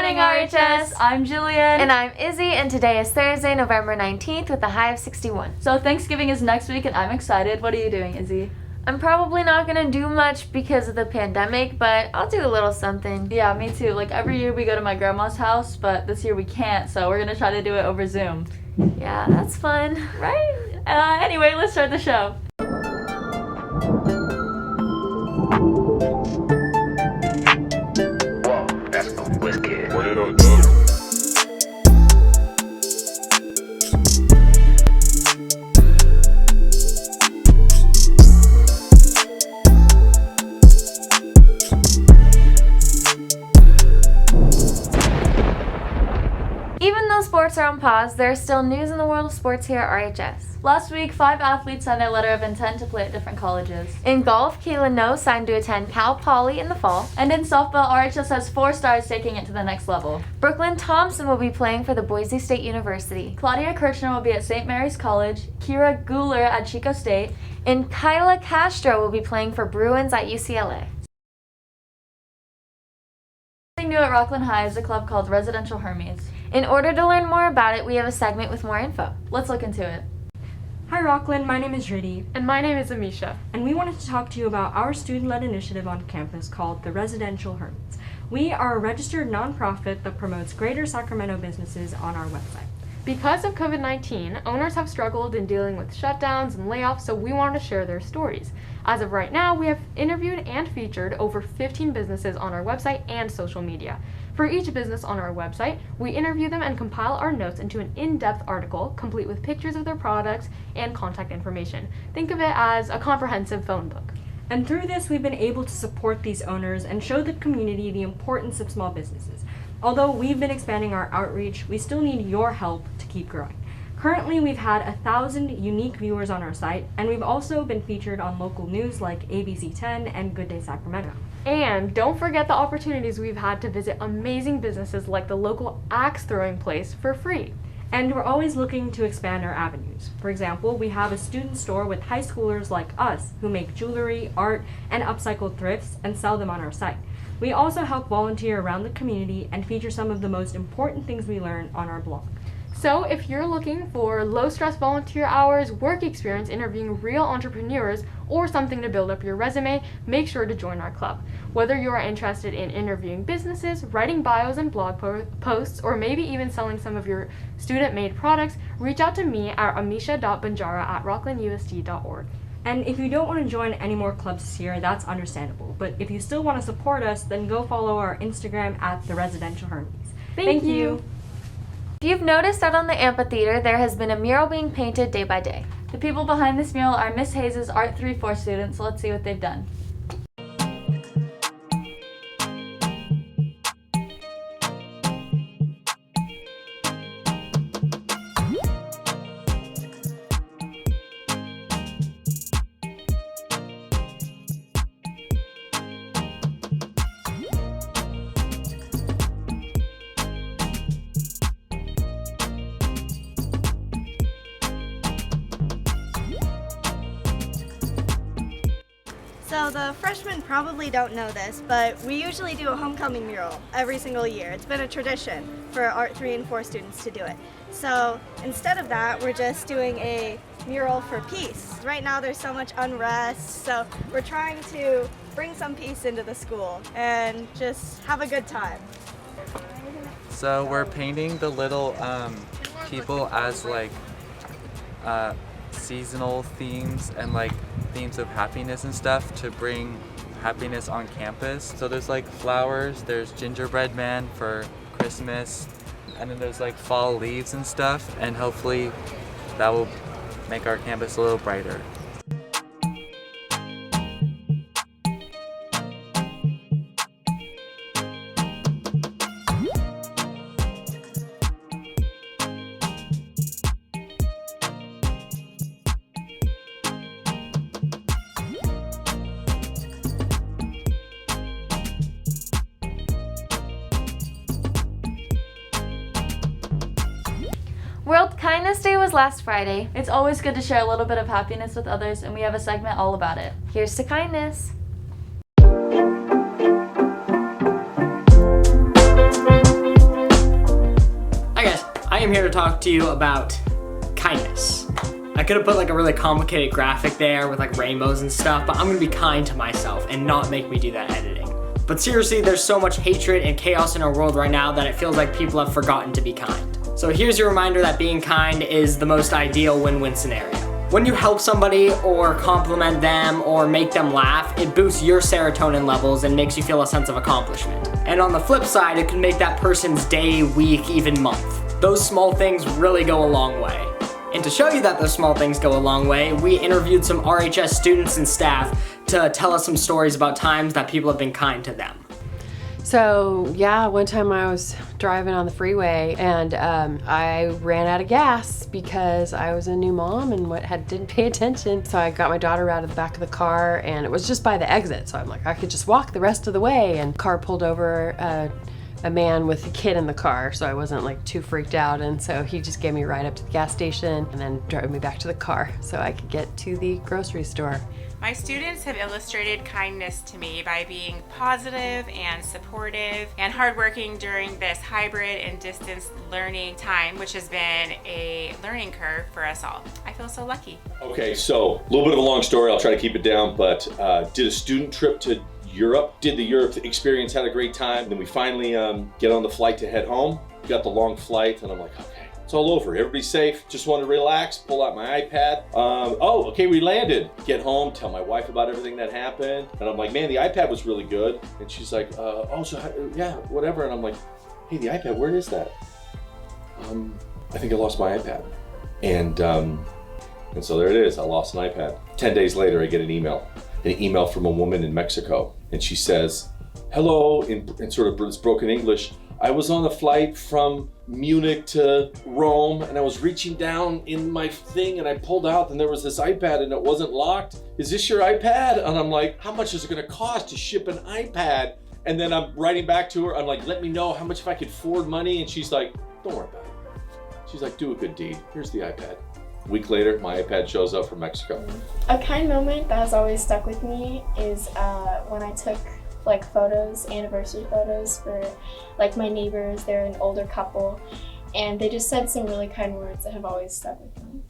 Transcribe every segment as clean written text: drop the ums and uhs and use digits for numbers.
morning, RHS! I'm Jillian. And I'm Izzy, and today is Thursday, November 19th with a high of 61. So Thanksgiving is next week and I'm excited. What are you doing, Izzy? I'm probably not going to do much because of the pandemic, but I'll do a little something. Yeah, me too. Like every year we go to my grandma's house, but this year we can't, so we're going to try to do it over Zoom. Yeah, that's fun. Right? Anyway, let's start the show. Even though sports are on pause, there is still news in the world of sports here at RHS. Last week, 5 athletes signed their letter of intent to play at different colleges. In golf, Keelan No signed to attend Cal Poly in the fall. And in softball, RHS has 4 stars taking it to the next level. Brooklyn Thompson will be playing for the Boise State University. Claudia Kirchner will be at St. Mary's College, Kira Guler at Chico State, And Kyla Castro will be playing for Bruins at UCLA. Something new at Rockland High is a club called Residential Hermes. In order to learn more about it, we have a segment with more info. Let's look into it. Hi Rockland, my name is Riddhi. And my name is Amisha. And we wanted to talk to you about our student-led initiative on campus called the Residential Hermes. We are a registered nonprofit that promotes Greater Sacramento businesses on our website. Because of COVID-19, owners have struggled in dealing with shutdowns and layoffs, so we wanted to share their stories. As of right now, we have interviewed and featured over 15 businesses on our website and social media. For each business on our website, we interview them and compile our notes into an in-depth article, complete with pictures of their products and contact information. Think of it as a comprehensive phone book. And through this, we've been able to support these owners and show the community the importance of small businesses. Although we've been expanding our outreach, we still need your help to keep growing. Currently, we've had 1,000 unique viewers on our site, and we've also been featured on local news like ABC 10 and Good Day Sacramento. And don't forget the opportunities we've had to visit amazing businesses like the local axe throwing place for free. And we're always looking to expand our avenues. For example, we have a student store with high schoolers like us who make jewelry, art, and upcycled thrifts and sell them on our site. We also help volunteer around the community and feature some of the most important things we learn on our blog. So if you're looking for low-stress volunteer hours, work experience interviewing real entrepreneurs, or something to build up your resume, make sure to join our club. Whether you are interested in interviewing businesses, writing bios and blog posts, or maybe even selling some of your student-made products, reach out to me at amisha.banjara@rocklandusd.org. And if you don't want to join any more clubs this year, that's understandable. But if you still want to support us, then go follow our Instagram at the Residential Hermes. Thank you. If you've noticed out on the amphitheater, there has been a mural being painted day by day. The people behind this mural are Miss Hayes' Art 3-4 students, so let's see what they've done. So the freshmen probably don't know this, but we usually do a homecoming mural every single year. It's been a tradition for Art 3 and 4 students to do it. So instead of that, we're just doing a mural for peace. Right now there's so much unrest, so we're trying to bring some peace into the school and just have a good time. So we're painting the little people as like seasonal themes and like themes of happiness and stuff to bring happiness on campus. So there's like flowers, there's gingerbread man for Christmas, and then there's like fall leaves and stuff, and hopefully that will make our campus a little brighter. World Kindness Day was last Friday. It's always good to share a little bit of happiness with others, and we have a segment all about it. Here's to kindness. am here to talk to you about kindness. I could have put like a really complicated graphic there with like rainbows and stuff, but I'm gonna be kind to myself and not make me do that editing. But seriously, there's so much hatred and chaos in our world right now that it feels like people have forgotten to be kind. So here's your reminder that being kind is the most ideal win-win scenario. When you help somebody or compliment them or make them laugh, it boosts your serotonin levels and makes you feel a sense of accomplishment. And on the flip side, it can make that person's day, week, even month. Those small things really go a long way. And to show you that those small things go a long way, we interviewed some RHS students and staff to tell us some stories about times that people have been kind to them. So yeah, one time I was driving on the freeway and I ran out of gas because I was a new mom and didn't pay attention. So I got my daughter out of the back of the car and it was just by the exit. So I'm like, I could just walk the rest of the way, and car pulled over a man with a kid in the car, so I wasn't like too freaked out, and so he just gave me a ride up to the gas station and then drove me back to the car so I could get to the grocery store. My students have illustrated kindness to me by being positive and supportive and hardworking during this hybrid and distance learning time, which has been a learning curve for us all. I feel so lucky. Okay, so a little bit of a long story, I'll try to keep it down, but did a student trip to Europe, did the Europe experience, had a great time. Then we finally get on the flight to head home. We got the long flight and I'm like, okay, it's all over. Everybody's safe. Just want to relax, pull out my iPad. Okay, we landed. Get home, tell my wife about everything that happened. And I'm like, man, the iPad was really good. And she's like, yeah, whatever. And I'm like, hey, the iPad, where is that? I think I lost my iPad. And so there it is, I lost an iPad. 10 days later, I get an email from a woman in Mexico. And she says, hello, in sort of this broken English, I was on a flight from Munich to Rome and I was reaching down in my thing and I pulled out and there was this iPad and it wasn't locked. Is this your iPad? And I'm like, how much is it gonna cost to ship an iPad? And then I'm writing back to her, I'm like, let me know how much if I could forward money. And she's like, don't worry about it. She's like, do a good deed. Here's the iPad. A week later, my iPad shows up from Mexico. A kind moment that has always stuck with me is when I took like photos, anniversary photos for like my neighbors. They're an older couple and they just said some really kind words that have always stuck with me.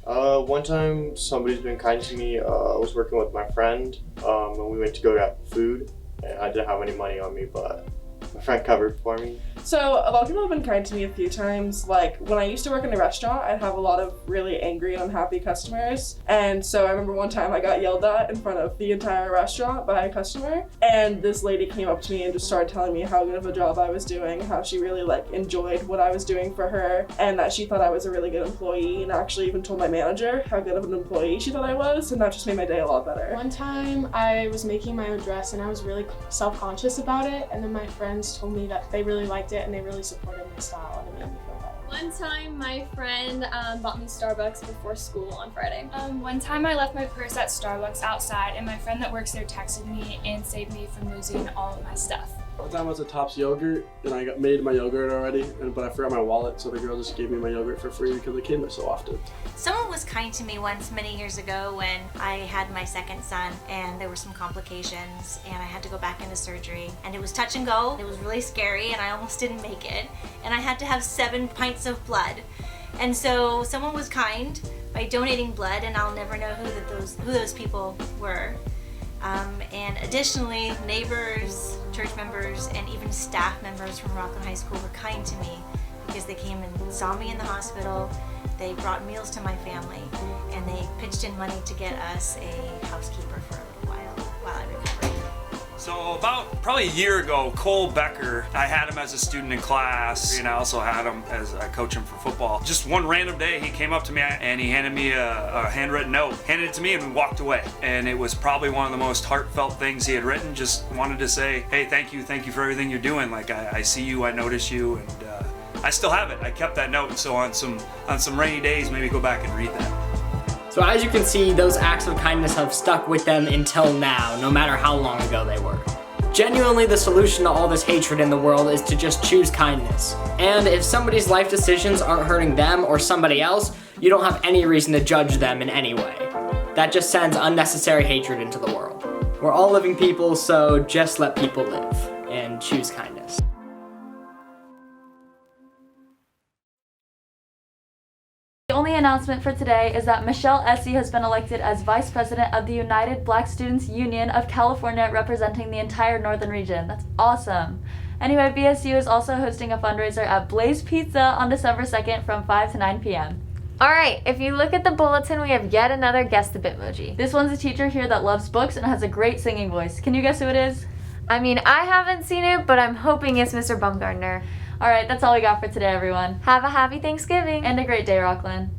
So. One time somebody's been kind to me. I was working with my friend and we went to go get food and I didn't have any money on me, but my friend covered for me. So a lot of people have been kind to me a few times. Like when I used to work in a restaurant, I'd have a lot of really angry and unhappy customers. And so I remember one time I got yelled at in front of the entire restaurant by a customer. And this lady came up to me and just started telling me how good of a job I was doing, how she really like enjoyed what I was doing for her, and that she thought I was a really good employee, and actually even told my manager how good of an employee she thought I was, and that just made my day a lot better. One time I was making my own dress and I was really self-conscious about it, and then my friends told me that they really liked it and they really supported my style and it made me feel better. One time my friend bought me Starbucks before school on Friday. One time I left my purse at Starbucks outside and my friend that works there texted me and saved me from losing all of my stuff. One time I was at Tops Yogurt and I made my yogurt already, but I forgot my wallet, so the girl just gave me my yogurt for free because I came there so often. Someone was kind to me once many years ago when I had my second son and there were some complications and I had to go back into surgery, and it was touch and go. It was really scary and I almost didn't make it, and I had to have 7 pints of blood. And so someone was kind by donating blood, and I'll never know who those people were. And additionally, neighbors, church members, and even staff members from Rockland High School were kind to me because they came and saw me in the hospital, they brought meals to my family, and they pitched in money to get us a housekeeper for a little while I recovered. So about probably a year ago, Cole Becker, I had him as a student in class, and I also had him as I coach him for football. Just one random day, he came up to me and he handed me a handwritten note, handed it to me, and we walked away. And it was probably one of the most heartfelt things he had written. Just wanted to say, hey, thank you for everything you're doing. Like I see you, I notice you, and I still have it. I kept that note, so on some rainy days, maybe go back and read that. So as you can see, those acts of kindness have stuck with them until now, no matter how long ago they were. Genuinely, the solution to all this hatred in the world is to just choose kindness. And if somebody's life decisions aren't hurting them or somebody else, you don't have any reason to judge them in any way. That just sends unnecessary hatred into the world. We're all living people, so just let people live and choose kindness. announcement for today is that Michelle Essie has been elected as Vice President of the United Black Students Union of California, representing the entire northern region. That's awesome. Anyway, BSU is also hosting a fundraiser at Blaze Pizza on December 2nd from 5 to 9 p.m. Alright, if you look at the bulletin, we have yet another Guess the Bitmoji. This one's a teacher here that loves books and has a great singing voice. Can you guess who it is? I mean, I haven't seen it, but I'm hoping it's Mr. Bumgardner. Alright, that's all we got for today, everyone. Have a happy Thanksgiving. And a great day, Rockland.